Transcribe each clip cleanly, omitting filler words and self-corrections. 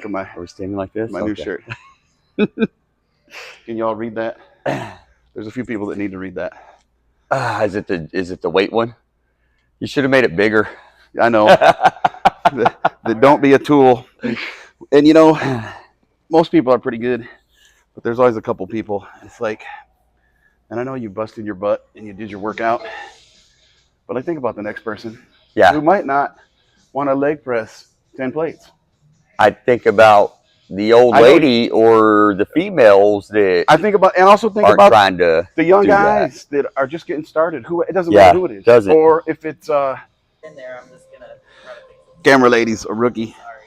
Are we standing like this? My new shirt. Can y'all read that? There's a few people that need to read that. Is it the weight one? You should have made it bigger. I know. the don't be a tool. And you know, most people are pretty good, but there's always a couple people. It's like, and I know you busted your butt and you did your workout, but I think about the next person who might not want to leg press 10 plates. I think about the old lady or the females that I think about, and also think about trying to the young guys that are just getting started. Who it doesn't matter who it is, or if it's in there, I'm just gonna try to fix it. camera lady's a rookie. Sorry.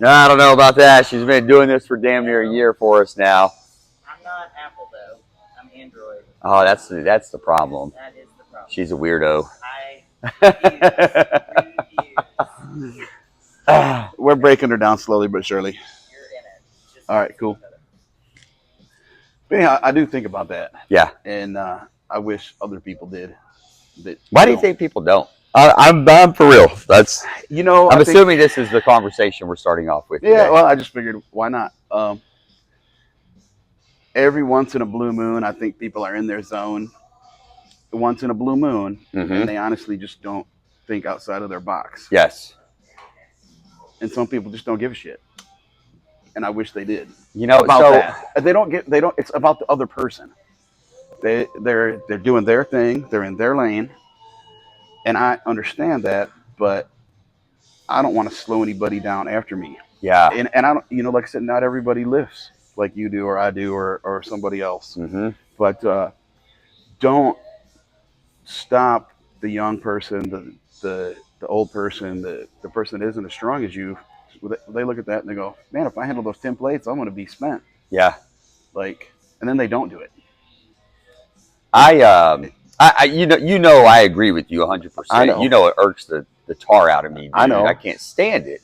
I don't know about that. She's been doing this for damn near a year for us now. I'm not Apple though. I'm Android. Oh, that's the problem. That is the problem. She's a weirdo. We're breaking her down slowly but surely. You're in it. Just all right, cool. But anyhow, I do think about that. Yeah. And I wish other people did. Why do you think people don't? I'm for real. That's I'm assuming this is the conversation we're starting off with. Yeah. Today. Well, I just figured why not. Every once in a blue moon, I think people are in their zone. Once in a blue moon, and they honestly just don't think outside of their box. Yes. And some people just don't give a shit. And I wish they did. You know, about that. They don't. It's about the other person. They're doing their thing. They're in their lane. And I understand that, but I don't want to slow anybody down after me. Yeah. And I don't, like I said, not everybody lifts like you do or I do or somebody else. Mm-hmm. But don't stop the young person, the old person, the person that isn't as strong as you. They look at that and they go, man, if I handle those 10 plates, I'm going to be spent. Yeah. And then they don't do it. I I agree with you 100%. You know, it irks the tar out of me. Dude. I know. I can't stand it.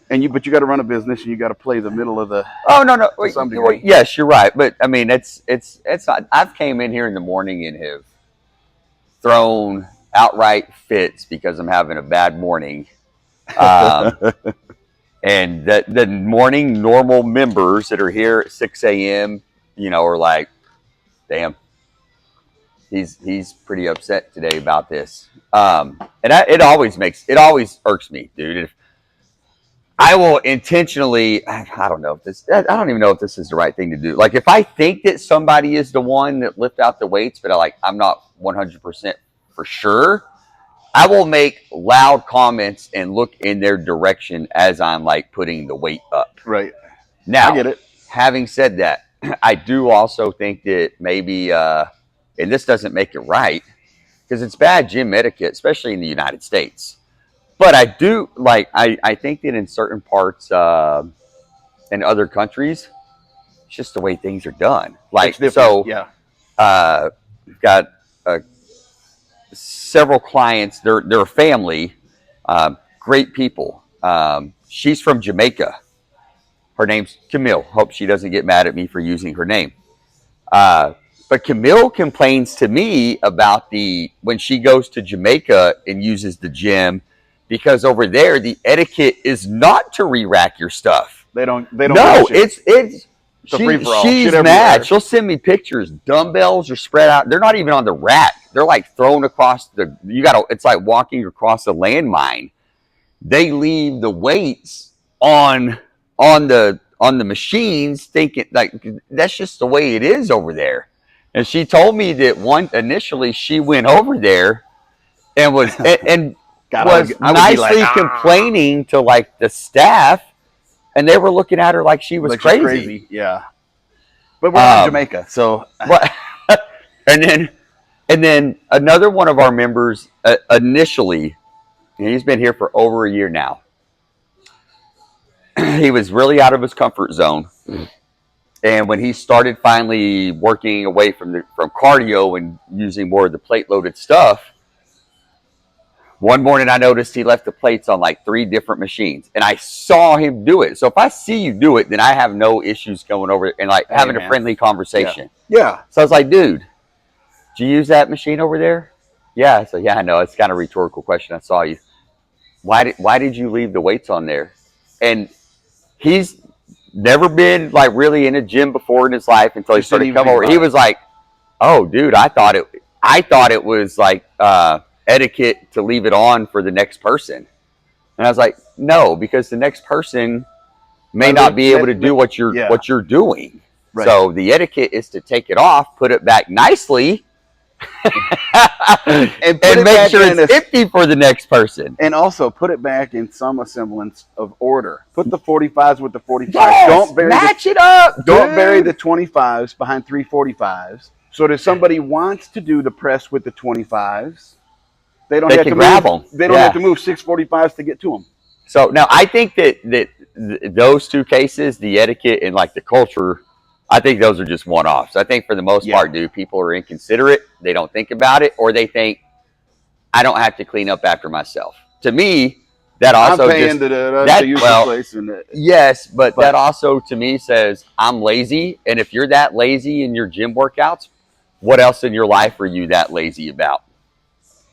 But you got to run a business and you got to play the middle of the. Oh no. Yes, you're right. But I mean, it's not. I've came in here in the morning and have thrown outright fits because I'm having a bad morning. And the morning normal members that are here at 6 a.m., are like, damn, he's pretty upset today about this. And it always irks me, dude. If I will intentionally, I don't even know if this is the right thing to do. Like if I think that somebody is the one that lift out the weights, but I'm not 100% for sure, I will make loud comments and look in their direction as I'm putting the weight up. Right. Now, I get it. Having said that, I do also think that maybe, and this doesn't make it right, because it's bad gym etiquette, especially in the United States. But I do I think that in certain parts in other countries, it's just the way things are done. We've got several clients. They're a family, great people. She's from Jamaica. Her name's Camille. Hope she doesn't get mad at me for using her name. But Camille complains to me about when she goes to Jamaica and uses the gym, because over there the etiquette is not to re-rack your stuff. They don't. No, she's mad. She'll send me pictures. Dumbbells are spread out. They're not even on the rack. They're thrown across it's like walking across a landmine. They leave the weights on the machines, thinking that's just the way it is over there. And she told me that initially she went over there and was nicely complaining to the staff, and they were looking at her like she was crazy. Yeah. But we're in Jamaica, so. And then another one of our members initially, and he's been here for over a year now. He was really out of his comfort zone, and when he started finally working away from cardio and using more of the plate-loaded stuff, one morning I noticed he left the plates on 3 different machines, and I saw him do it. So if I see you do it, then I have no issues going over and having a friendly conversation. Yeah. So I was like, dude, did you use that machine over there? Yeah. So yeah, I know it's kind of a rhetorical question. I saw you. Why did you leave the weights on there? And he's never been like really in a gym before in his life until he Just didn't started even coming think over. about He it. was like, "Oh, dude, I thought it was like etiquette to leave it on for the next person." And I was like, "No, because the next person may not be able to do what you're doing. Right. So the etiquette is to take it off, put it back nicely, and make sure it's empty for the next person. And also put it back in some semblance of order. Put the 45s with the 45s. Yes, Don't bury match it up. Don't dude. bury the 25s behind 345s. So if somebody wants to do the press with the 25s, they don't have to grab move. them. They don't have to move 645s to get to them. So now I think that those two cases, the etiquette and like the culture, I think those are just one-offs. I think for the most part, dude, people are inconsiderate. They don't think about it, or they think I don't have to clean up after myself. To me, that also I'm paying to use the place. Yes, but that also to me says I'm lazy, and if you're that lazy in your gym workouts, what else in your life are you that lazy about?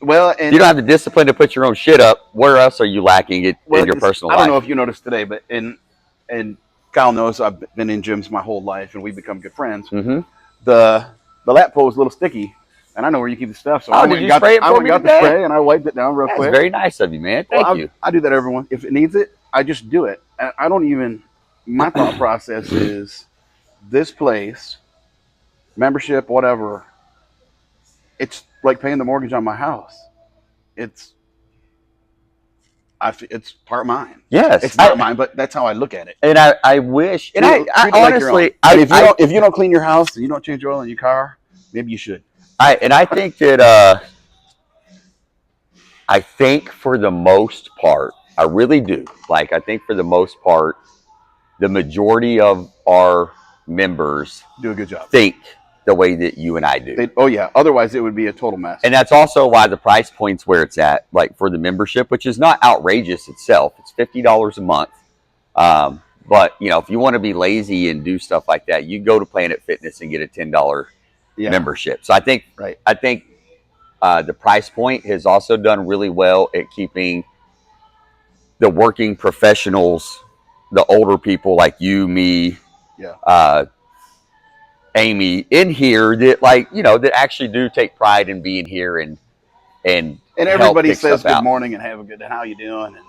Well, and you don't have the discipline to put your own shit up. Where else are you lacking it in your personal life? I don't know if you noticed today, but and Kyle knows I've been in gyms my whole life, and we've become good friends. Mm-hmm. The lap pole is a little sticky, and I know where you keep the stuff. So I went and got the spray, and I wiped it down real quick. That's very nice of you, man. Thank you. I do that everyone. If it needs it, I just do it. I don't even. My thought process is this place, membership, whatever. It's like paying the mortgage on my house. It's part mine. Yes, it's not mine, but that's how I look at it. And I wish, and I honestly, if you don't clean your house and you don't change oil in your car, maybe you should. I think that I think for the most part, I really do. Like I think for the most part, the majority of our members do a good job. Think the way that you and I do. Otherwise it would be a total mess. And that's also why the price point's where it's at, like for the membership, which is not outrageous itself. It's $50 a month. But if you want to be lazy and do stuff like that, you go to Planet Fitness and get a $10 membership. So I think the price point has also done really well at keeping the working professionals, the older people like you, me, Amy in here that that actually do take pride in being here and everybody says good morning and have a good, how you doing? And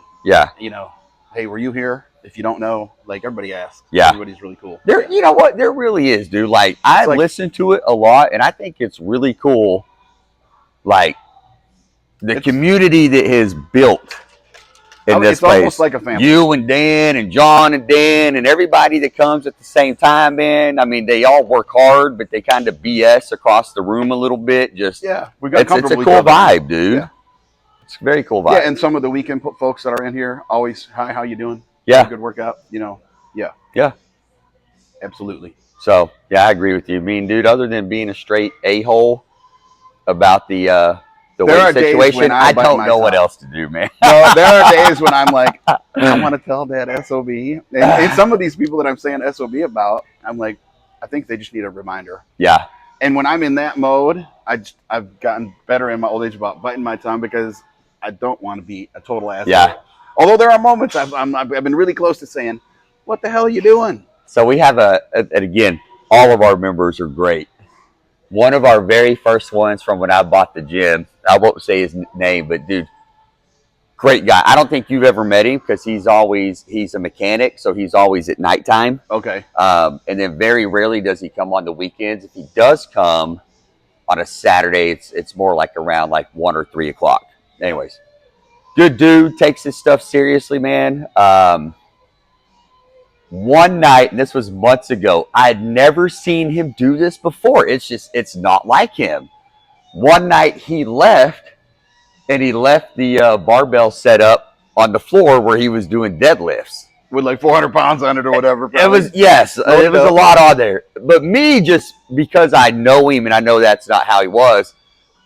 hey, were you here? If you don't know, like everybody asks. Everybody's really cool. You know what? There really is, dude. Like I listen to it a lot, and I think it's really cool. Like the community that has built in this place. It's almost like a family. You and Dan and John and Dan and everybody that comes at the same time, man. I mean, they all work hard, but they kind of BS across the room a little bit. Just we got it's a cool vibe, dude. Yeah. It's a very cool vibe. Yeah, and some of the weekend folks that are in here always, hi, how you doing? Yeah, good workout. Yeah, absolutely. So I agree with you. I mean, dude, other than being a straight a-hole about the weight situation, I don't know what else to do, man. No, there are days when I'm like, I want to tell Dad SOB. And some of these people that I'm saying SOB about, I'm like, I think they just need a reminder. Yeah. And when I'm in that mode, I've gotten better in my old age about biting my tongue because I don't want to be a total asshole. Yeah. Although there are moments I've been really close to saying, what the hell are you doing? So we have and again, all of our members are great. One of our very first ones from when I bought the gym, I won't say his name, but dude, great guy. I don't think you've ever met him because he's a mechanic, so he's always at nighttime. Okay. And then very rarely does he come on the weekends. If he does come on a Saturday, it's more like around like 1 or 3 o'clock. Anyways, good dude, takes his stuff seriously, man. One night, and this was months ago, I had never seen him do this before. It's not like him. One night he left, and he left the barbell set up on the floor where he was doing deadlifts. With like 400 pounds on it or whatever. Probably. It was a lot on there. But me, just because I know him and I know that's not how he was,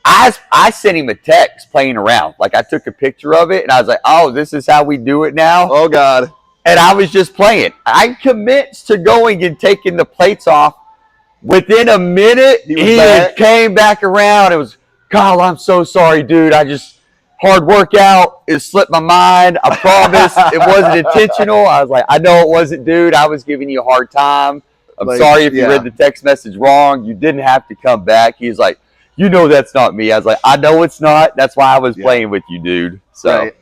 I sent him a text playing around. Like I took a picture of it, and I was like, oh, this is how we do it now? Oh, God. And I was just playing. I commenced to going and taking the plates off. Within a minute, he came back around. It was, Kyle, I'm so sorry, dude. hard workout. It slipped my mind. I promise it wasn't intentional. I was like, I know it wasn't, dude. I was giving you a hard time. I'm Like, sorry if you yeah. read the text message wrong. You didn't have to come back. He's like, you know that's not me. I was like, I know it's not. That's why I was playing with you, dude. So, Right.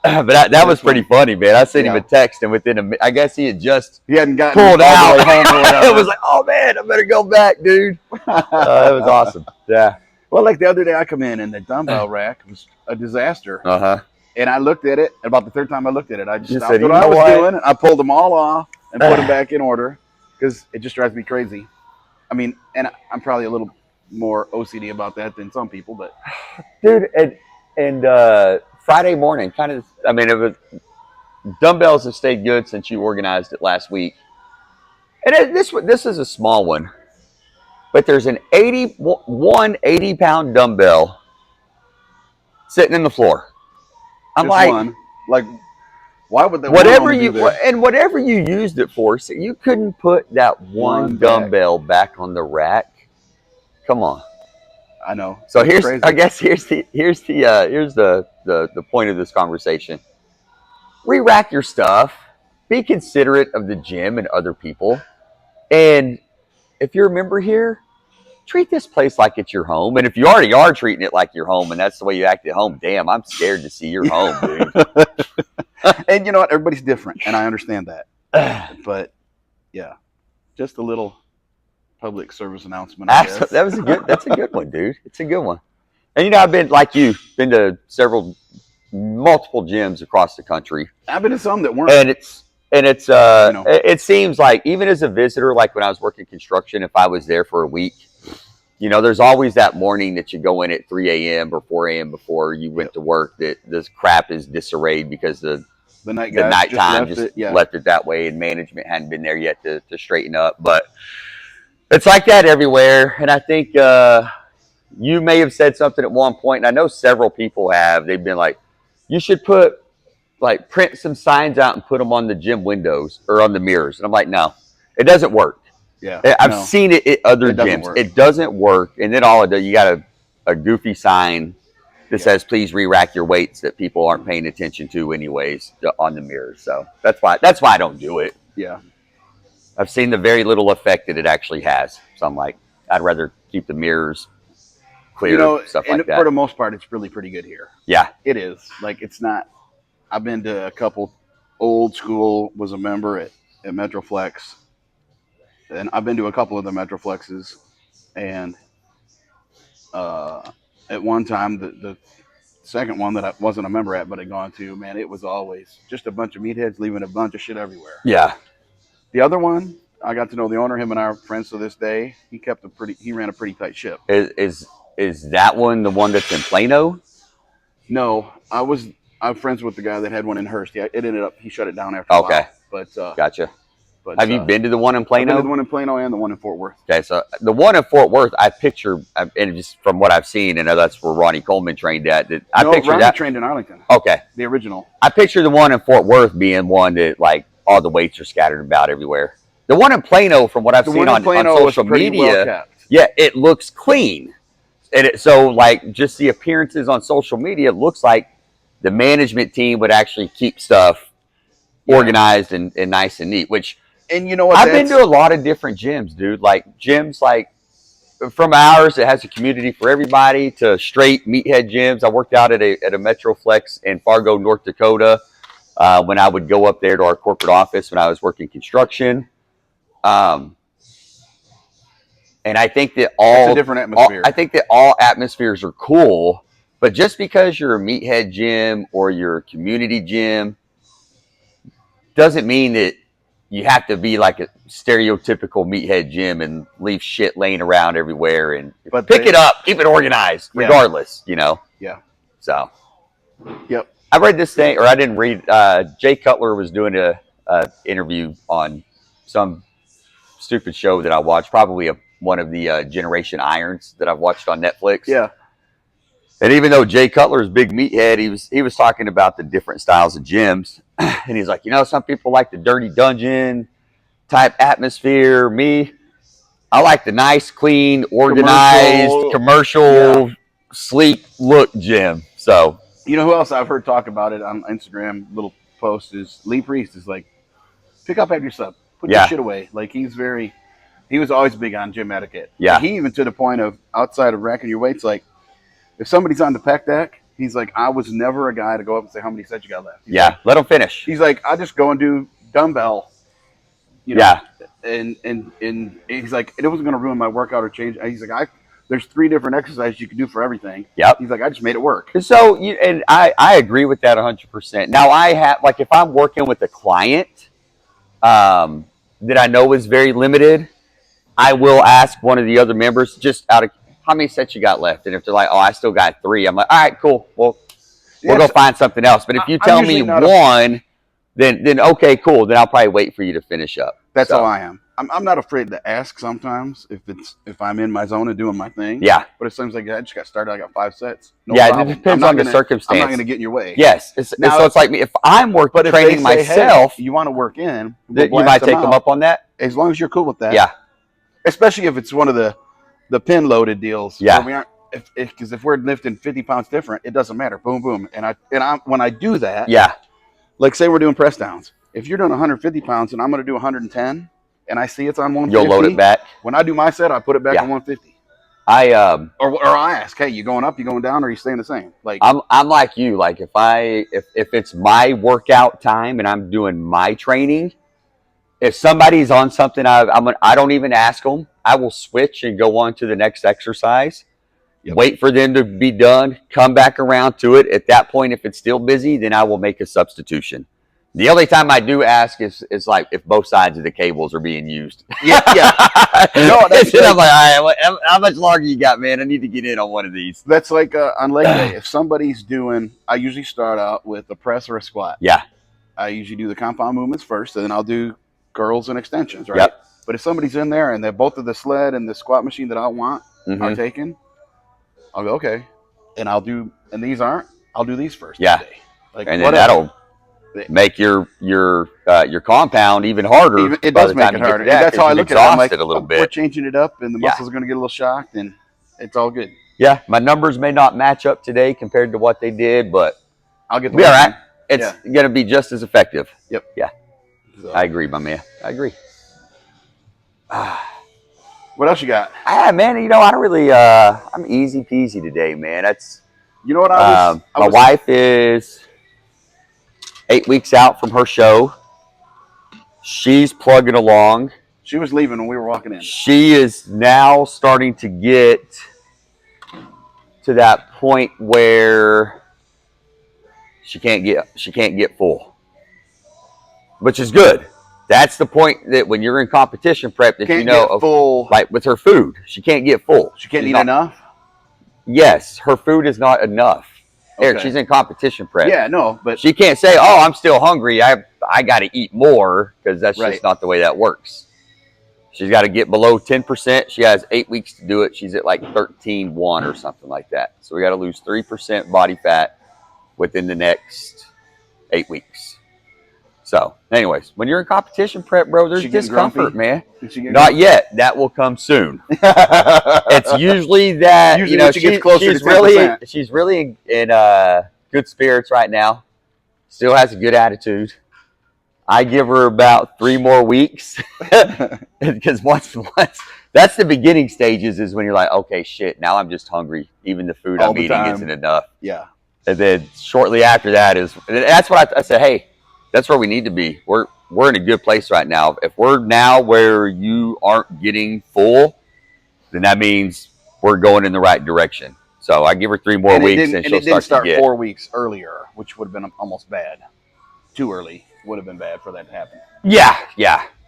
but that was pretty funny, man. I sent him Yeah. a text, and within I guess he had just He hadn't gotten pulled all out. the way home or whatever. It was like, oh man, I better go back, dude. It was awesome. Yeah. Well, like the other day I come in and the dumbbell rack was a disaster. Uh-huh. And I looked at it, and about the third time I looked at it, I just You stopped said, what "You I know was what?" doing, and I pulled them all off and put them back in order because it just drives me crazy. I mean, and I'm probably a little more OCD about that than some people, but Dude, and Friday morning, kind of, I mean, it was dumbbells have stayed good since you organized it last week. And this is a small one, but there's an 80-pound dumbbell sitting in the floor. I'm just like, one. Like, why would that whatever one you do that? and whatever you used it for, so you couldn't put that one dumbbell back on the rack. Come on. I know. So It's here's, crazy. I guess here's the point of this conversation. Re-rack your stuff. Be considerate of the gym and other people. And if you're a member here, treat this place like it's your home. And if you already are treating it like your home, and that's the way you act at home, damn, I'm scared to see your home, dude. And you know what? Everybody's different, and I understand that. But yeah, just a little public service announcement. I guess. That's a good one, dude. It's a good one. And you know, I've been like you, been to multiple gyms across the country. I've been to some that weren't. And it seems like even as a visitor, like when I was working construction, if I was there for a week, you know, there's always that morning that you go in at 3 a.m. or 4 a.m. before you went to work that this crap is disarrayed because the nighttime just left it that way, and management hadn't been there yet to straighten up. But it's like that everywhere. And I think you may have said something at one point, and I know several people have. They've been like, you should print some signs out and put them on the gym windows or on the mirrors. And I'm like, no, it doesn't work. Yeah, I've seen it at other gyms. Work. It doesn't work. And then all it does, you got a goofy sign that says, please re-rack your weights that people aren't paying attention to anyways on the mirrors. So that's why I don't do it. Yeah. I've seen the very little effect that it actually has. So I'm like, I'd rather keep the mirrors clear, stuff like that. For the most part, it's really pretty good here. Yeah. It is. Like, it's not. I've been to a couple. Old school was a member at Metroflex. And I've been to a couple of the Metroflexes. And at one time, the second one that I wasn't a member at but had gone to, man, it was always just a bunch of meatheads leaving a bunch of shit everywhere. Yeah. The other one, I got to know the owner. Him and I are friends to this day. He ran a pretty tight ship. Is that one the one that's in Plano? No, I'm friends with the guy that had one in Hearst. Yeah, he shut it down after a while. But gotcha. But have you been to the one in Plano? I've been to the one in Plano and the one in Fort Worth. Okay, so the one in Fort Worth, I picture, and just from what I've seen, and that's where Ronnie Coleman trained at. Ronnie trained in Arlington. Okay. The original. I picture the one in Fort Worth being one that, like, all the weights are scattered about everywhere. The one in Plano, from what I've seen on social media, it looks clean. And so, like, just the appearances on social media, it looks like the management team would actually keep stuff organized and nice and neat, which... And you know what? I've been to a lot of different gyms, dude. Like gyms, like from ours, it has a community for everybody to straight meathead gyms. I worked out at a Metroflex in Fargo, North Dakota, when I would go up there to our corporate office when I was working construction. And I think that it's a different atmosphere. I think that all atmospheres are cool, but just because you're a meathead gym or you're a community gym doesn't mean that you have to be like a stereotypical meathead gym and leave shit laying around everywhere and pick it up, keep it organized, regardless, you know? Yeah. So. Yep. I read this thing, or I didn't read, Jay Cutler was doing a interview on some stupid show that I watched, probably one of the Generation Irons that I've watched on Netflix. Yeah. And even though Jay Cutler's big meathead, he was talking about the different styles of gyms. And he's like, you know, some people like the dirty dungeon type atmosphere. Me, I like the nice, clean, organized, commercial sleek look gym. So You know who else I've heard talk about it on Instagram? Little post is Lee Priest is like, pick up after your sub, put your Yeah. shit away. Like he was always big on gym etiquette. Yeah. Like, he even to the point of outside of racking your weights, like if somebody's on the pec deck, he's like, I was never a guy to go up and say how many sets you got left. He's Yeah. like, Let them finish. he's like, I just go and do dumbbell. You know, Yeah. And he's like, it wasn't going to ruin my workout or change. He's like, there's 3 different exercises you can do for everything. Yep. He's like, I just made it work. So and I agree with that 100%. Now I have, like, if I'm working with a client that I know is very limited, I will ask one of the other members just out of how many sets you got left. And if they're like, oh, I still got 3, I'm like, all right, cool. Well, we'll go find something else. But if you tell me one, then okay, cool. Then I'll probably wait for you to finish up. That's how I am. I'm not afraid to ask sometimes if I'm in my zone and doing my thing. Yeah. But it seems like I just got started. I got 5 sets. No yeah, problem. It depends on the circumstance. I'm not going to get in your way. Yes. So it's like me. If I'm training myself, hey, you want to work in, you might take them up on that. As long as you're cool with that. Yeah. Especially if it's one of the pin loaded deals. Yeah. Where we aren't, because if we're lifting 50 pounds different, it doesn't matter. Boom, boom. And when I do that. Yeah. Like say we're doing press downs. If you're doing 150 pounds and I'm going to do 110, and I see it's on 150, you'll load it back. When I do my set, I put it back on 150. Or I ask, hey, you going up, you going down, or are you staying the same? Like I'm like you. Like if it's my workout time and I'm doing my training, if somebody's on something, I don't even ask them. I will switch and go on to the next exercise. Yep. Wait for them to be done. Come back around to it. At that point, if it's still busy, then I will make a substitution. The only time I do ask is like if both sides of the cables are being used. Yeah. No, that's I'm like, all right, how much longer you got, man? I need to get in on one of these. That's like on leg day. If somebody's doing, I usually start out with a press or a squat. Yeah. I usually do the compound movements first, and then I'll do curls and extensions, right? Yep. But if somebody's in there and they're both of the sled and the squat machine that I want are taken, I'll go, okay. And and these aren't, I'll do these first. Yeah. Like, and then that'll make your compound even harder. It does make it harder. And that's how I look at it. I'm like, a little bit. We're changing it up, and the muscles are going to get a little shocked, and it's all good. Yeah, my numbers may not match up today compared to what they did, but I'll get be all right. It's going to be just as effective. Yep. Yeah. So. I agree, my man. I agree. What else you got? Man, I don't really. I'm easy peasy today, man. That's. You know what my wife is 8 weeks out from her show. She's plugging along. She was leaving when we were walking in. She is now starting to get to that point where she can't get full, which is good. That's the point that when you're in competition prep, that can't get full. Like with her food, she can't get full. She can't eat enough. Yes, her food is not enough. Okay. Eric, she's in competition prep. Yeah, no, but she can't say, "Oh, I'm still hungry. I got to eat more," because that's just not the way that works. She's got to get below 10%. She has 8 weeks to do it. She's at like 13.1 or something like that. So we got to lose 3% body fat within the next 8 weeks. So, anyways, when you're in competition prep, bro, there's discomfort, man. Not yet. That will come soon. It's usually that she's really in good spirits right now. Still has a good attitude. I give her about 3 more weeks because once that's the beginning stages is when you're like, okay, shit, now I'm just hungry. Even the food I'm eating isn't enough. Yeah. And then shortly after that that's what I said, hey, that's where we need to be. We're in a good place right now. If we're now where you aren't getting full, then that means we're going in the right direction. So I give her 3 more weeks, and she'll start 4 weeks earlier, which would have been almost bad. Too early would have been bad for that to happen. Yeah.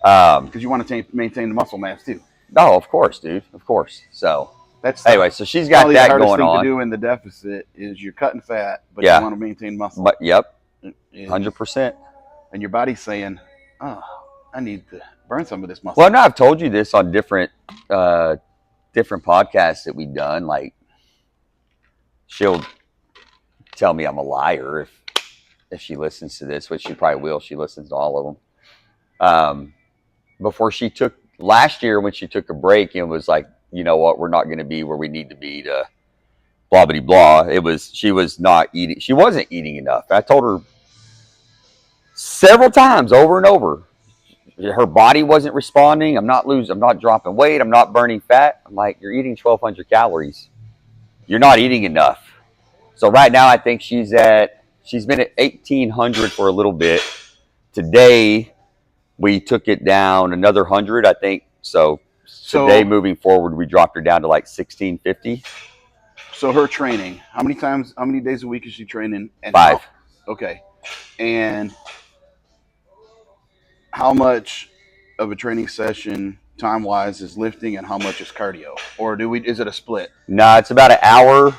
Because you want to maintain the muscle mass too. Oh, of course, dude. Of course. So that's anyway. So she's got that going on. The hardest thing to do in the deficit is you're cutting fat, but you want to maintain muscle. But 100%. And your body's saying, "Oh, I need to burn some of this muscle." Well, no, I've told you this on different podcasts that we've done. Like, she'll tell me I'm a liar if she listens to this, which she probably will. She listens to all of them. Before last year when she took a break and was like, you know what, we're not going to be where we need to be to blah blah blah. She was not eating. She wasn't eating enough. I told her several times over and over. Her body wasn't responding. I'm not dropping weight. I'm not burning fat. I'm like, you're eating 1,200 calories. You're not eating enough. So right now, I think she's been at 1,800 for a little bit. Today, we took it down another 100, I think. So today, moving forward, we dropped her down to like 1,650. So her training, how many days a week is she training? And 5. Okay. And how much of a training session time-wise is lifting and how much is cardio? Or is it a split? No, it's about an hour.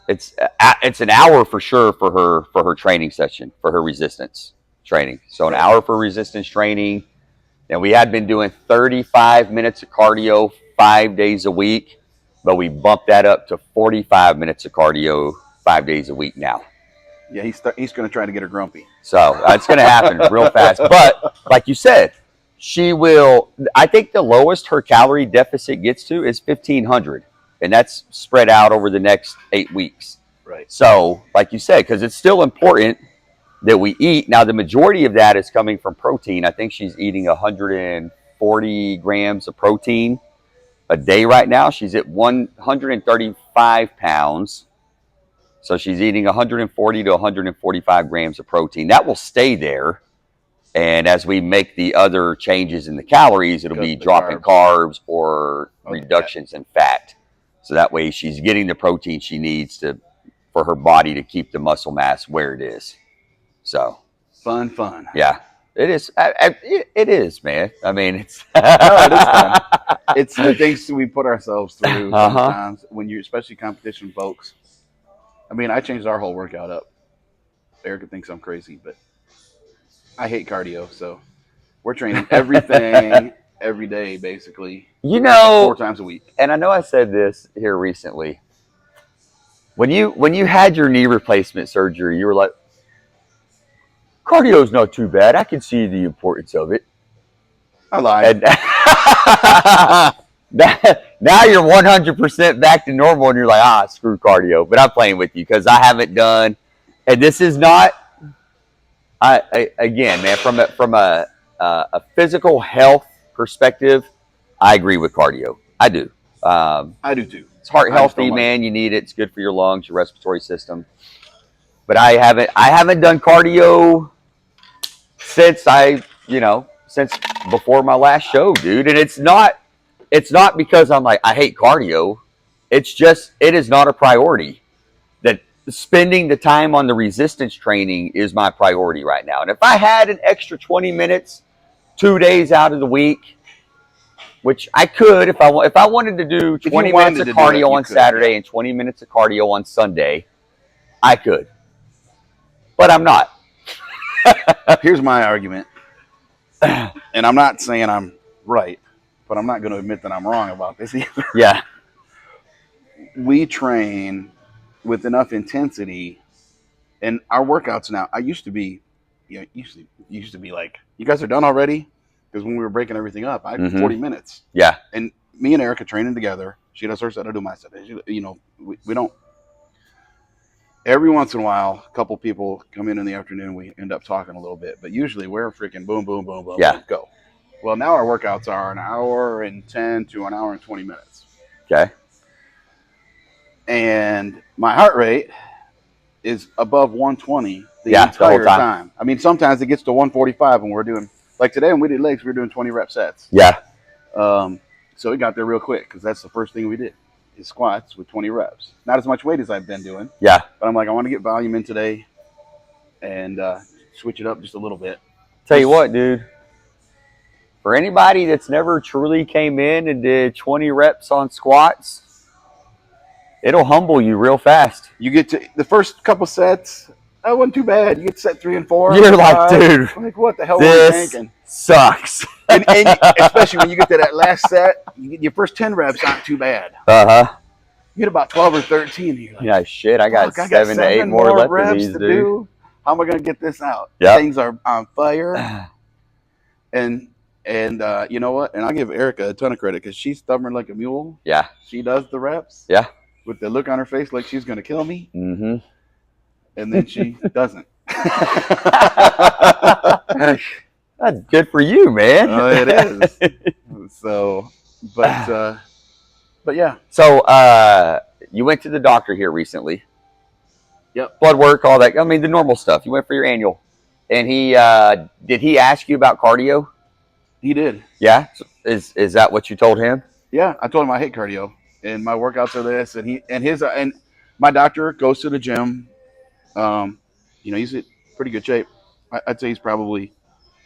It's an hour for sure for her training session, for her resistance training. So an hour for resistance training. And we had been doing 35 minutes of cardio 5 days a week, but we bumped that up to 45 minutes of cardio 5 days a week now. Yeah, he's going to try to get her grumpy. So it's going to happen real fast. But like you said, she will. I think the lowest her calorie deficit gets to is 1,500, and that's spread out over the next 8 weeks. Right. So, like you said, because it's still important that we eat. Now, the majority of that is coming from protein. I think she's eating 140 grams of protein a day right now. She's at 135 pounds. So she's eating 140 to 145 grams of protein. That will stay there. And as we make the other changes in the calories, it'll be dropping carbs or reductions in fat. So that way she's getting the protein she needs for her body to keep the muscle mass where it is. So fun. Yeah, it is. It is, man. I mean, it's no, it is fun. It's the things we put ourselves through sometimes when you're, especially competition folks. I mean, I changed our whole workout up. Erica thinks I'm crazy, but I hate cardio, so we're training everything every day, basically. 4 times a week. And I know I said this here recently. When you had your knee replacement surgery, you were like, cardio's not too bad. I can see the importance of it. I lied. Now you're 100% back to normal, and you're like, screw cardio. But I'm playing with you because I haven't done, and this is not. Again, man, from a physical health perspective, I agree with cardio. I do. I do too. It's heart healthy, man. You need it. It's good for your lungs, your respiratory system. But I haven't done cardio since since before my last show, dude. And it's not because I'm like, I hate cardio. It's just, it is not a priority. That spending the time on the resistance training is my priority right now. And if I had an extra 20 minutes, 2 days out of the week, which I could, if I wanted to do 20 minutes of cardio on Saturday and 20 minutes of cardio on Sunday, I could. But I'm not. Here's my argument. And I'm not saying I'm right, but I'm not going to admit that I'm wrong about this either. Yeah. We train with enough intensity, and our workouts now, I used to be, used to be like, you guys are done already? Because when we were breaking everything up, I had 40 minutes. Yeah. And me and Erica training together. She does her set, I do my set. We don't. Every once in a while, a couple people come in the afternoon. We end up talking a little bit, but usually we're freaking boom, boom, boom, boom, boom, go. Well, now our workouts are an hour and 10 to an hour and 20 minutes. Okay. And my heart rate is above 120 the entire time. I mean, sometimes it gets to 145 when we're doing, like today when we did legs, we were doing 20 rep sets. Yeah. So we got there real quick because that's the first thing we did. Is squats with 20 reps. Not as much weight as I've been doing. Yeah. But I'm like, I want to get volume in today and switch it up just a little bit. Tell you what, dude. For anybody that's never truly came in and did 20 reps on squats, it'll humble you real fast. You get to the first couple sets, that wasn't too bad. You get to set 3 and 4. You're like, dude, like, what the hell was I thinking? Sucks. and especially when you get to that last set, your first 10 reps aren't too bad. You get about 12 or 13. And you're like, yeah, shit, I got 7 to 8 more left of these, dude. How am I going to get this out? Yep. Things are on fire. And And you know what? And I give Erica a ton of credit because she's stubborn like a mule. Yeah. She does the reps. Yeah. With the look on her face like she's going to kill me. Mm-hmm. And then she doesn't. That's good for you, man. It is. So, but yeah. So, you went to the doctor here recently. Yep. Blood work, all that. I mean, the normal stuff. You went for your annual. And he did he ask you about cardio? He did. Yeah. Is that what you told him? Yeah, I told him I hate cardio and my workouts are this, and my doctor goes to the gym. He's in pretty good shape. I'd say he's probably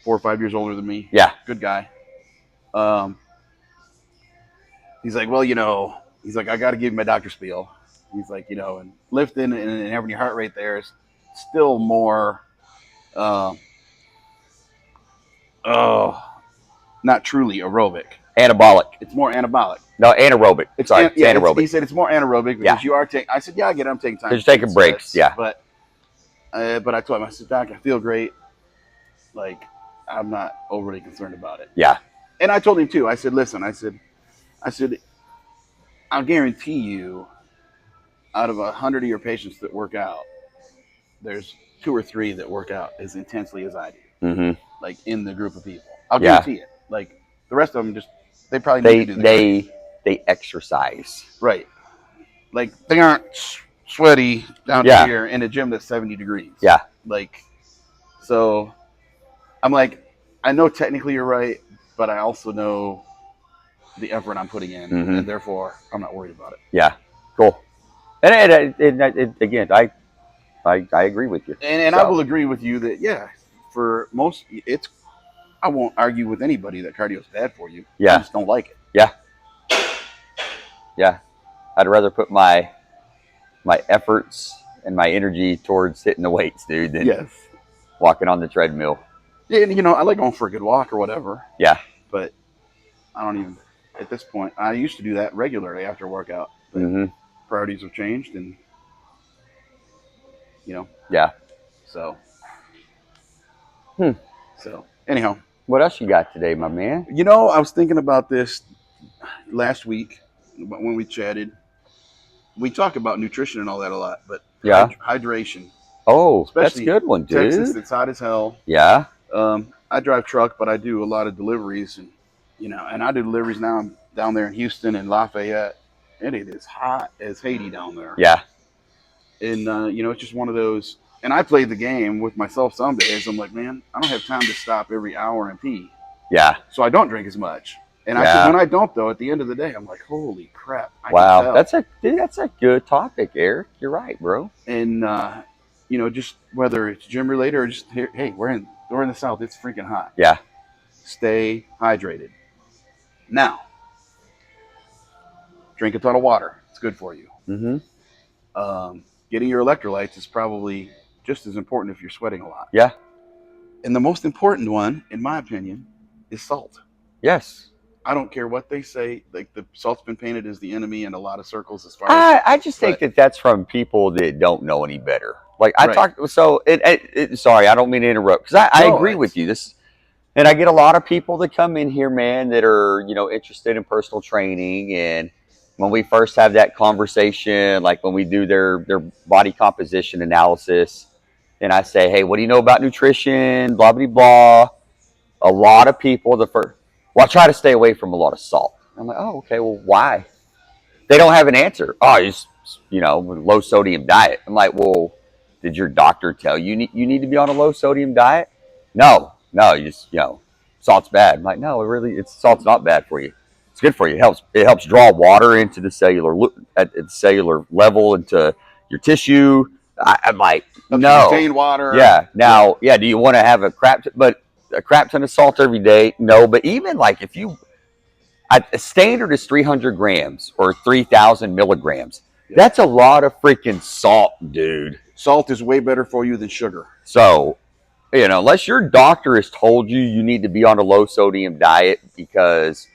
4 or 5 years older than me. Yeah. Good guy. He's like, well, he's like, I got to give you my doctor spiel. He's like, and lifting and having your heart rate there is still more, not truly aerobic. Anabolic. It's more anabolic. No, anaerobic. It's anaerobic. He said it's more anaerobic because you are taking. I said, yeah, I get it. I'm taking time. Because you're taking breaks. Yeah. But I told him, I said, Doc, I feel great. Like, I'm not overly concerned about it. Yeah. And I told him too. I said, listen, I said, I'll guarantee you, out of 100 of your patients that work out, there's 2 or 3 that work out as intensely as I do. Mm-hmm. Like in the group of people, I'll guarantee it. Like the rest of them they probably need to do they exercise. Right. Like they aren't sweaty down here in a gym that's 70 degrees. Yeah. Like, so I'm like, I know technically you're right, but I also know the effort I'm putting in, and therefore I'm not worried about it. Yeah. Cool. And again, I agree with you. And I will agree with you that, for most, I won't argue with anybody that cardio is bad for you. Yeah. I just don't like it. Yeah. Yeah. I'd rather put my efforts and my energy towards hitting the weights, dude, than walking on the treadmill. Yeah, and I like going for a good walk or whatever. Yeah. But I don't even, at this point, I used to do that regularly after a workout. But priorities have changed and, Yeah. So. So, anyhow. What else you got today, my man? I was thinking about this last week when we chatted. We talk about nutrition and all that a lot, but hydration. Oh, that's a good one, dude. Texas, it's hot as hell. Yeah. I drive truck, but I do a lot of deliveries, and and I do deliveries now. I'm down there in Houston and Lafayette, and it is hot as Haiti down there. Yeah. And it's just one of those. And I played the game with myself some days. I'm like, man, I don't have time to stop every hour and pee. Yeah. So I don't drink as much. And I said, when I don't, though, at the end of the day, I'm like, holy crap. Wow. That's a good topic, Eric. You're right, bro. And, just whether it's gym related or just, hey, we're in the South. It's freaking hot. Yeah. Stay hydrated. Now, drink a ton of water. It's good for you. Mm-hmm. Getting your electrolytes is probably just as important if you're sweating a lot. Yeah. And the most important one, in my opinion, is salt. Yes. I don't care what they say. Like, the salt's been painted as the enemy in a lot of circles. As far as I just think that's from people that don't know any better. Like I talked. So sorry, I don't mean to interrupt because I agree with you. And I get a lot of people that come in here, man, that are interested in personal training. And when we first have that conversation, like when we do their body composition analysis, and I say, hey, what do you know about nutrition? Blah blah blah. A lot of people I try to stay away from a lot of salt. I'm like, oh, okay, well, why? They don't have an answer. Oh, it's low sodium diet. I'm like, well, did your doctor tell you you need to be on a low sodium diet? No, you just salt's bad. I'm like, no, salt's not bad for you. It's good for you. It helps draw water into the cellular level into your tissue. I'm like, no, contain water. Yeah. Now, do you want to have a crap ton of salt every day? No, but even like if a standard is 300 grams or 3,000 milligrams. That's a lot of freaking salt, dude. Salt is way better for you than sugar. So, unless your doctor has told you need to be on a low sodium diet because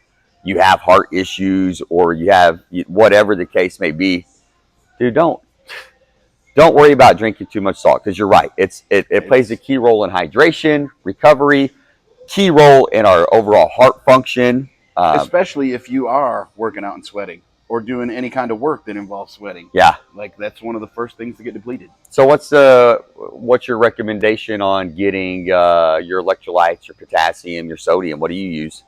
you have heart issues or you have whatever the case may be, dude, don't worry about drinking too much salt because you're right. It plays a key role in hydration, recovery, key role in our overall heart function. Especially if you are working out and sweating or doing any kind of work that involves sweating. Yeah. Like that's one of the first things to get depleted. So what's your recommendation on getting your electrolytes, your potassium, your sodium? What do you use?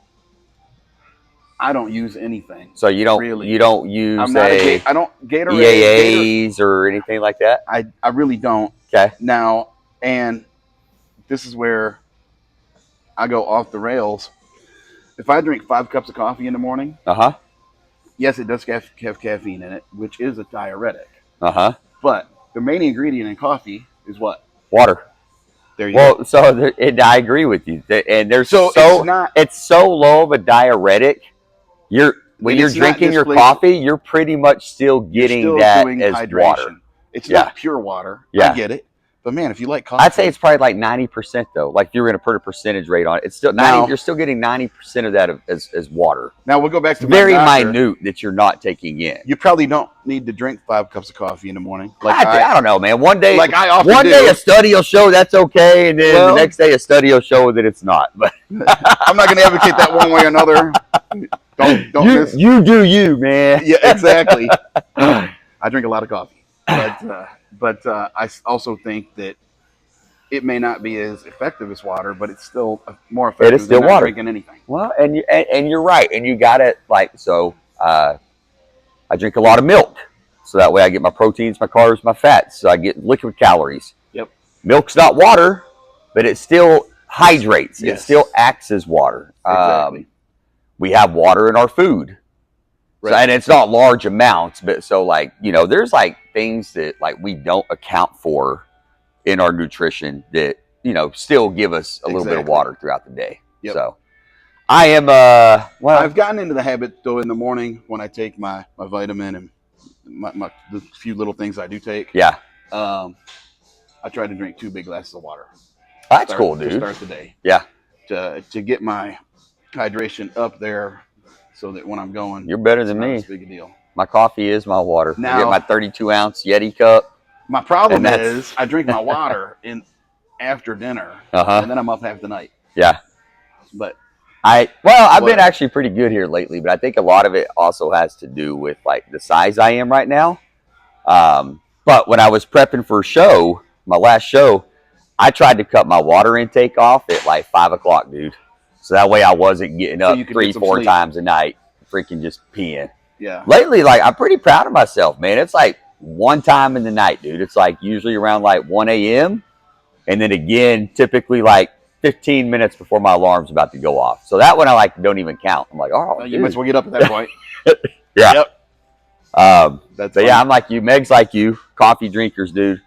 I don't use anything. So you don't really. You don't use I don't EAAs or anything like that? I really don't. Okay. Now, and this is where I go off the rails. If I drink 5 cups of coffee in the morning, yes, it does have caffeine in it, which is a diuretic. But the main ingredient in coffee is what? Water. There you go. So I agree with you. And there's it's so low of a diuretic. When you're drinking your coffee, you're pretty much still getting that as hydration. Water. It's not pure water. Yeah. I get it. But man, if you like coffee, I'd say it's probably like 90% though. Like if you were going to put a percentage rate on it, it's still 90. You're still getting 90% of that as water. Now we'll go back to very minute that you're not taking in. You probably don't need to drink 5 cups of coffee in the morning. Like I don't know, man. One day, like I often one do. day a study will show that's okay, and then the next day a study will show that it's not. But I'm not going to advocate that one way or another. Don't you do you, man. Yeah, exactly. I drink a lot of coffee, but I also think that it may not be as effective as water, but it's still more effective. It is still than water. Drinking anything. Well, and you're right, and you got it. I drink a lot of milk, so that way I get my proteins, my carbs, my fats. So I get liquid calories. Yep. Milk's not water, but it still hydrates. Yes. It still acts as water. Exactly. We have water in our food. Right. So, and it's not large amounts, but there's like things that like we don't account for in our nutrition that, still give us a little bit of water throughout the day. Yep. So I am, I've gotten into the habit though in the morning when I take my vitamin and the few little things I do take. Yeah. I try to drink 2 big glasses of water. That's cool, dude. To start the day. Yeah. To get my hydration up there so that when I'm going, you're better than me. It's not as big a deal. My coffee is my water. Now, I get my 32-ounce Yeti cup. My problem is I drink my water after dinner, and then I'm up half the night. Yeah. But I've been actually pretty good here lately, but I think a lot of it also has to do with like the size I am right now. But when I was prepping for my last show, I tried to cut my water intake off at like 5 o'clock, dude. So that way I wasn't getting up 3-4 times a night, freaking just peeing. Yeah. Lately, like I'm pretty proud of myself, man. It's like one time in the night, dude. It's like usually around like 1 a.m. And then again, typically like 15 minutes before my alarm's about to go off. So that one I don't even count. I'm like, you might as well get up at that point. Yeah. Yep. I'm like you. Meg's like you. Coffee drinkers, dude.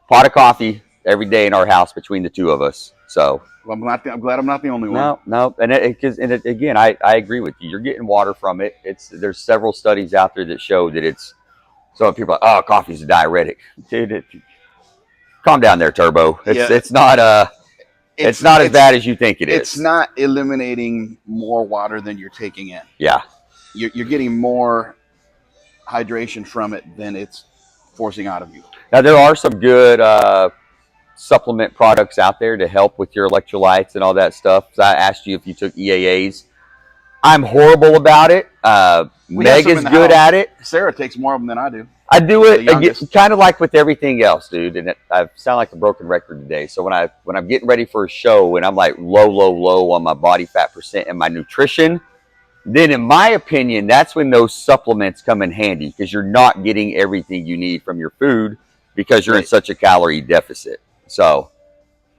Pot of coffee every day in our house between the two of us. So I'm glad I'm not the only one. No, and again, I agree with you. You're getting water from it. There's several studies out there that show that it's. So people are like, coffee's a diuretic, dude. Calm down there, Turbo. It's not it's not as bad as you think it is. It's not eliminating more water than you're taking in. Yeah, you're getting more hydration from it than it's forcing out of you. Now there are some good supplement products out there to help with your electrolytes and all that stuff. So I asked you if you took EAAs. I'm horrible about it. Meg is good at it. Sarah takes more of them than I do. I do it kind of like with everything else, dude. And I sound like a broken record today. So when I'm getting ready for a show and I'm like low on my body fat percent and my nutrition, then in my opinion, that's when those supplements come in handy because you're not getting everything you need from your food because you're in such a calorie deficit. So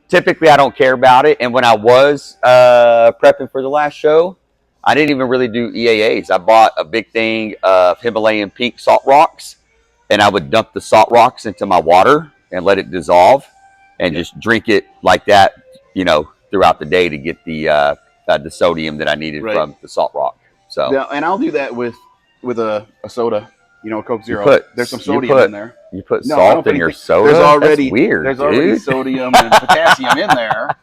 typically I don't care about it. And when I was prepping for the last show, I didn't even really do EAAs. I bought a big thing of Himalayan pink salt rocks, and I would dump the salt rocks into my water and let it dissolve and just drink it like that, throughout the day to get the sodium that I needed from the salt rock. So yeah, and I'll do that with a soda, Coke Zero. There's some sodium in there. You put salt in your soda? That's weird, There's already sodium and potassium in there.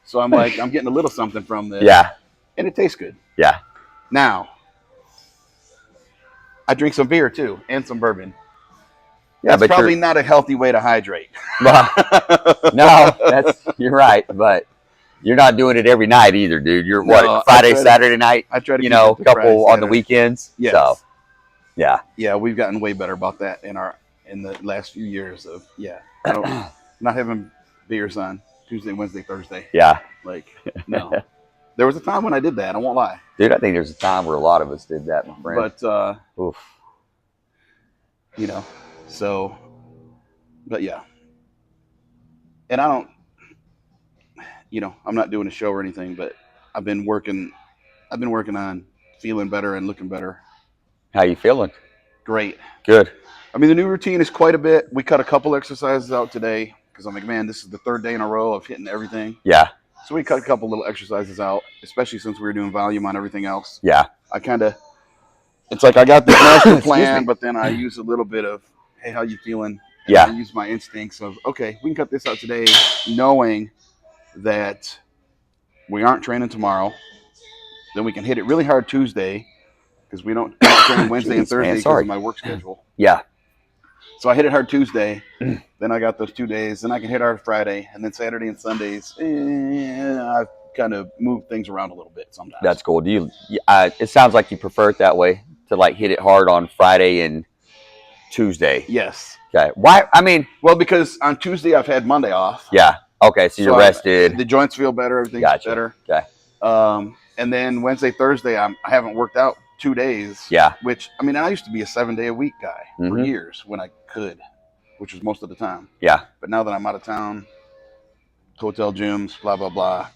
So I'm like, I'm getting a little something from this. Yeah. And it tastes good. Yeah. Now, I drink some beer too and some bourbon. Yeah, that's probably not a healthy way to hydrate. No, you're right. But You're not doing it every night either, dude. You're No, what, Friday, Saturday night? I try to You keep know, it a to couple Friday, on the Saturday. weekends. Yes. So, yeah. Yeah, we've gotten way better about that in the last few years of not having beers on Tuesday, Wednesday, Thursday. Yeah. Like, no. There was a time when I did that, I won't lie. Dude, I think there's a time where a lot of us did that, my friend. But Oof. you know, so but yeah. And I don't, I'm not doing a show or anything, but I've been working on feeling better and looking better. How you feeling? Great. Good. I mean, the new routine is quite a bit. We cut a couple exercises out today because I'm like, man, this is the third day in a row of hitting everything. Yeah. So we cut a couple little exercises out, especially since we were doing volume on everything else. Yeah. It's like I got this master Excuse plan, me. but then I use a little bit of, hey, how you feeling? And Yeah. I use my instincts of, okay, we can cut this out today, knowing that we aren't training tomorrow. Then we can hit it really hard Tuesday because we don't train Wednesday and Jeez, Thursday man, because sorry. of my work schedule. Yeah. So I hit it hard Tuesday. Then I got those 2 days. Then I can hit hard Friday. And then Saturday and Sundays, I've kind of moved things around a little bit sometimes. That's cool. It sounds like you prefer it that way, to like hit it hard on Friday and Tuesday. Yes. Okay. Why? I mean, Well, because on Tuesday I've had Monday off. yeah. Okay. So you're rested. The joints feel better. Everything's Gotcha. better. Okay. And then Wednesday, Thursday, I haven't worked out 2 days. Yeah. Which, I mean, I used to be a 7-day-a-week guy for Mhm. years when I could, which was most of the time. Yeah. But now that I'm out of town, hotel gyms, blah, blah, blah,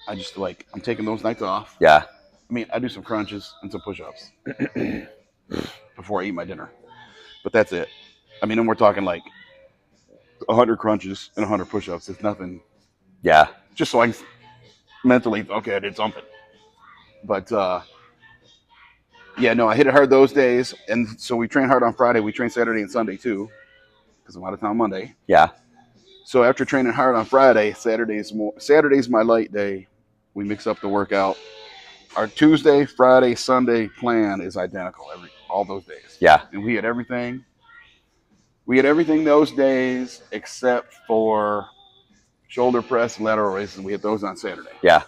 I just I'm taking those nights off. Yeah. I mean, I do some crunches and some push-ups before I eat my dinner. But that's it. I mean, and we're talking like 100 crunches and 100 push-ups. It's nothing. Yeah. Just so I can mentally, okay, I did something. But, yeah, no, I hit it hard those days. And so we train hard on Friday. We train Saturday and Sunday, too, because I'm out of town Monday. Yeah. So after training hard on Friday, Saturday's my light day. We mix up the workout. Our Tuesday, Friday, Sunday plan is identical all those days. Yeah. And we hit everything. We hit everything those days except for shoulder press and lateral raises. We hit those on Saturday. Yeah.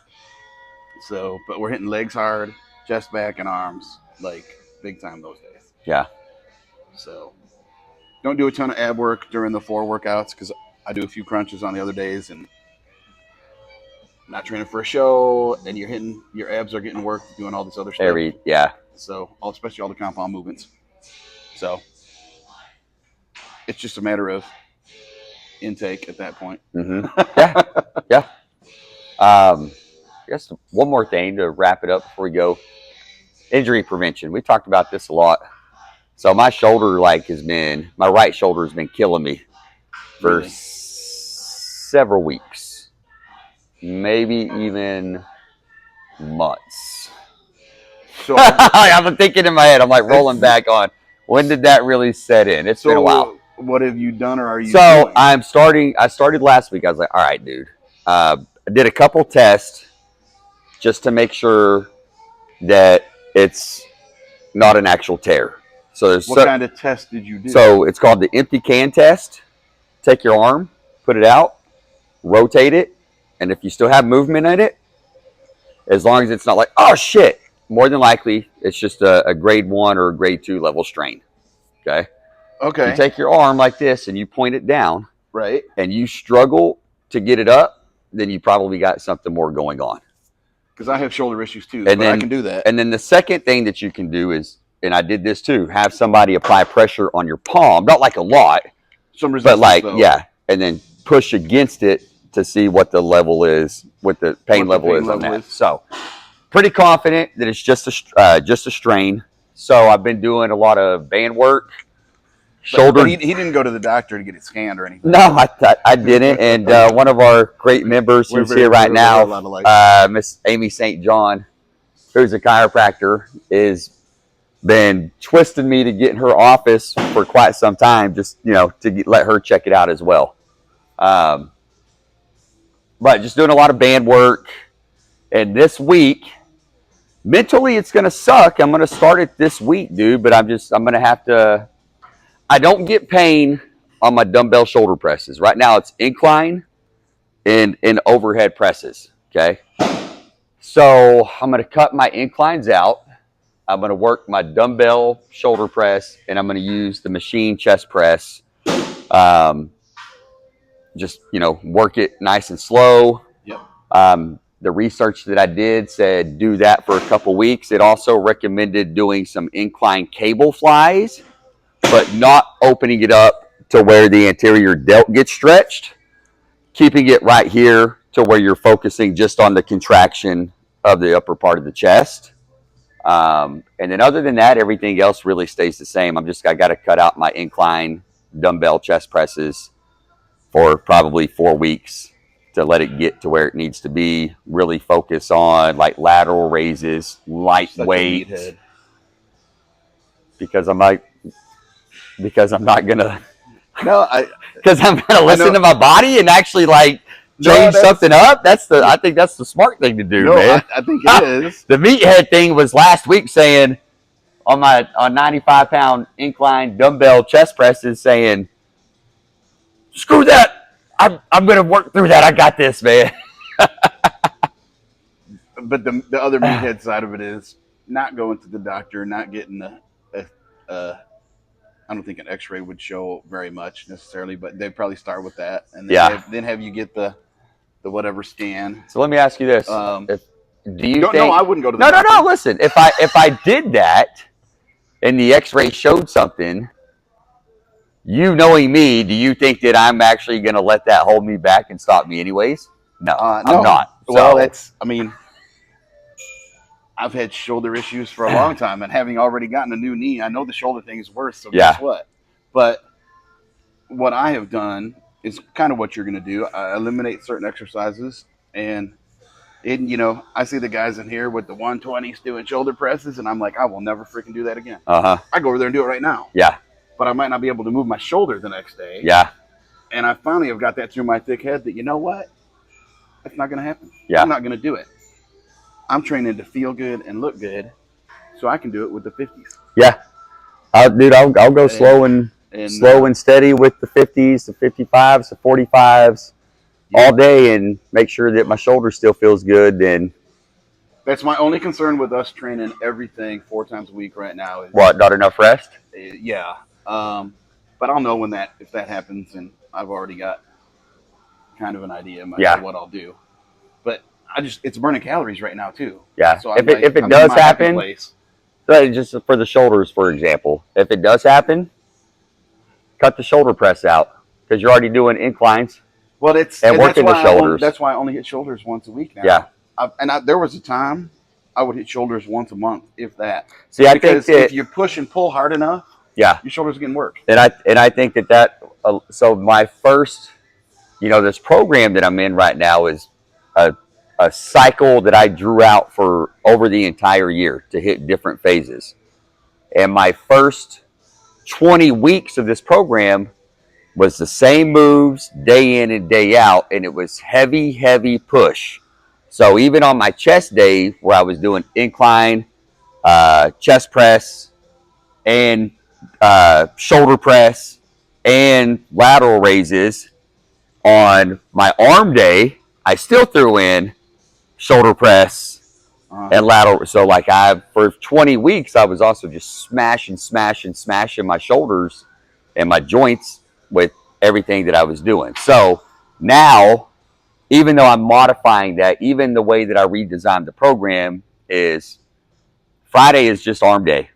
So, but we're hitting legs hard, chest, back, and arms like big time those days. Yeah. So, don't do a ton of ab work during the 4 workouts because I do a few crunches on the other days and not training for a show, and your abs are getting worked doing all this other stuff. Yeah. So, especially all the compound movements. So, it's just a matter of intake at that point. Mm-hmm. Yeah. Yeah. I guess one more thing to wrap it up before we go. Injury prevention. We talked about this a lot. So my shoulder, my right shoulder has been killing me for Really? several weeks, maybe even months. So, I've been thinking in my head. I'm like rolling back on, when did that really set in? It's been a while. What have you done, or are you So doing? I started last week. I was like, all right, dude. I did a couple tests just to make sure that it's not an actual tear. So there's What kind of test did you do? So it's called the empty can test. Take your arm, put it out, rotate it, and if you still have movement in it, as long as it's not like, oh shit, more than likely it's just a grade 1 or a grade 2 level strain. Okay. Okay. You take your arm like this and you point it down, Right. and you struggle to get it up, then you probably got something more going on. Because I have shoulder issues too, And but I then- can do that. And then the second thing that you can do is, and I did this too, have somebody apply pressure on your palm, not like a lot, Some resistance, but though. yeah, and then push against it to see what the level is, what the pain level is on that. So pretty confident that it's just a strain. So I've been doing a lot of band work, shoulder. But he didn't go to the doctor to get it scanned or anything. No, I didn't. And one of our great members who's here right now, Miss Amy St. John, who's a chiropractor, is been twisting me to get in her office for quite some time, just to let her check it out as well. But just doing a lot of band work. And this week, mentally, it's going to suck. I'm going to start it this week, dude. But I'm going to have to. I don't get pain on my dumbbell shoulder presses. Right now, it's incline and overhead presses. Okay. So I'm going to cut my inclines out. I'm going to work my dumbbell shoulder press, and I'm going to use the machine chest press. Just, work it nice and slow. Yep. The research that I did said do that for a couple weeks. It also recommended doing some incline cable flies, but not opening it up to where the anterior delt gets stretched, keeping it right here to where you're focusing just on the contraction of the upper part of the chest. And then other than that, everything else really stays the same. I got to cut out my incline dumbbell chest presses for probably 4 weeks to let it get to where it needs to be. Really focus on like lateral raises, lightweight. Because I'm not gonna. No, Because I'm gonna listen to my body and actually like change something up. I think that's the smart thing to do, man. I think it is. The meathead thing was last week saying on 95-pound incline dumbbell chest presses saying, screw that. I'm gonna work through that. I got this, man. But the other meathead side of it is not going to the doctor, not getting I don't think an X-ray would show very much necessarily, but they'd probably start with that, and then have you get the whatever scan. So let me ask you this: do you think? No, I wouldn't go to the doctor. No. Listen, if I did that, and the X-ray showed something, you knowing me, do you think that I'm actually going to let that hold me back and stop me anyways? No, I'm not. Well, I've had shoulder issues for a long time, and having already gotten a new knee, I know the shoulder thing is worse. So guess what? But what I have done is kind of what you're going to do. I eliminate certain exercises, and I see the guys in here with the 120s doing shoulder presses, and I'm like, I will never freaking do that again. I go over there and do it right now. Yeah. But I might not be able to move my shoulder the next day. Yeah. And I finally have got that through my thick head that, you know what? That's not going to happen. Yeah. I'm not going to do it. I'm training to feel good and look good, so I can do it with the 50s. Yeah, dude, I'll go slow and steady with the 50s, the 55s, the 45s all day, and make sure that my shoulder still feels good. And that's my only concern with us training everything 4 times a week right now. Is what, not enough rest? Yeah, but I'll know if that happens, and I've already got kind of an idea of what I'll do. But it's burning calories right now too. Yeah. So if it does happen, just for the shoulders, for example, if it does happen, cut the shoulder press out because you're already doing inclines. Well, working the shoulders. That's why I only hit shoulders once a week now. Yeah. There was a time I would hit shoulders once a month, if that. See, I think that if you push and pull hard enough, your shoulders are getting work. And I think that so my first, this program that I'm in right now is a cycle that I drew out for over the entire year to hit different phases. And my first 20 weeks of this program was the same moves day in and day out, and it was heavy push. So even on my chest day where I was doing incline, chest press, and shoulder press, and lateral raises, on my arm day, I still threw in shoulder press and lateral. So for 20 weeks, I was also just smashing my shoulders and my joints with everything that I was doing. So now, even though I'm modifying that, even the way that I redesigned the program is Friday is just arm day.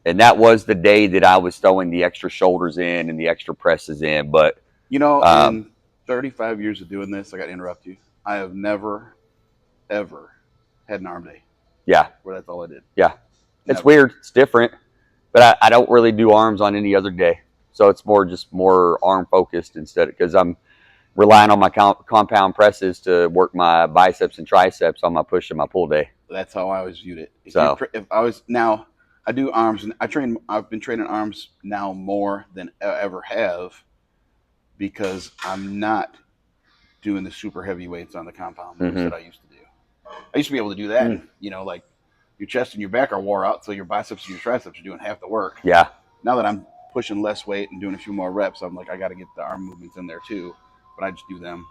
And that was the day that I was throwing the extra shoulders in and the extra presses in. But, in 35 years of doing this, I got to interrupt you. I have never, ever had an arm day. Yeah. Where that's all I did. Yeah. Never. It's weird. It's different. But I don't really do arms on any other day. So it's more arm focused instead, because I'm relying on my compound presses to work my biceps and triceps on my push and my pull day. That's how I always viewed it. Now I do arms, and I've been training arms now more than I ever have, because I'm not doing the super heavy weights on the compound moves that I used to do. I used to be able to do that. And, like your chest and your back are wore out, so your biceps and your triceps are doing half the work. Yeah. Now that I'm pushing less weight and doing a few more reps, I'm like, I got to get the arm movements in there too. But I just do them.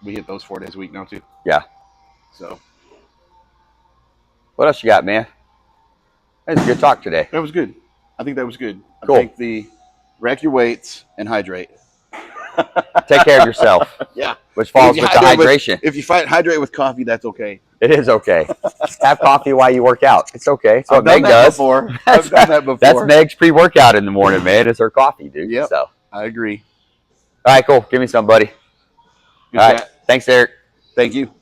We hit those 4 days a week now too. Yeah. So What else you got, man? That was a good talk today. that was good. I think that was good. Cool. I think the rack your weights and hydrate. Take care of yourself. Yeah. Which falls with the hydration. If you hydrate with coffee, that's okay. It is okay. Have coffee while you work out. It's okay. It's what I've done Meg that does. before. I've done that before. That's Meg's pre-workout in the morning, man. It's her coffee, dude. Yep. So. I agree. All right, cool. Give me some, buddy. Good All right. chat. Thanks, Eric. Thank you.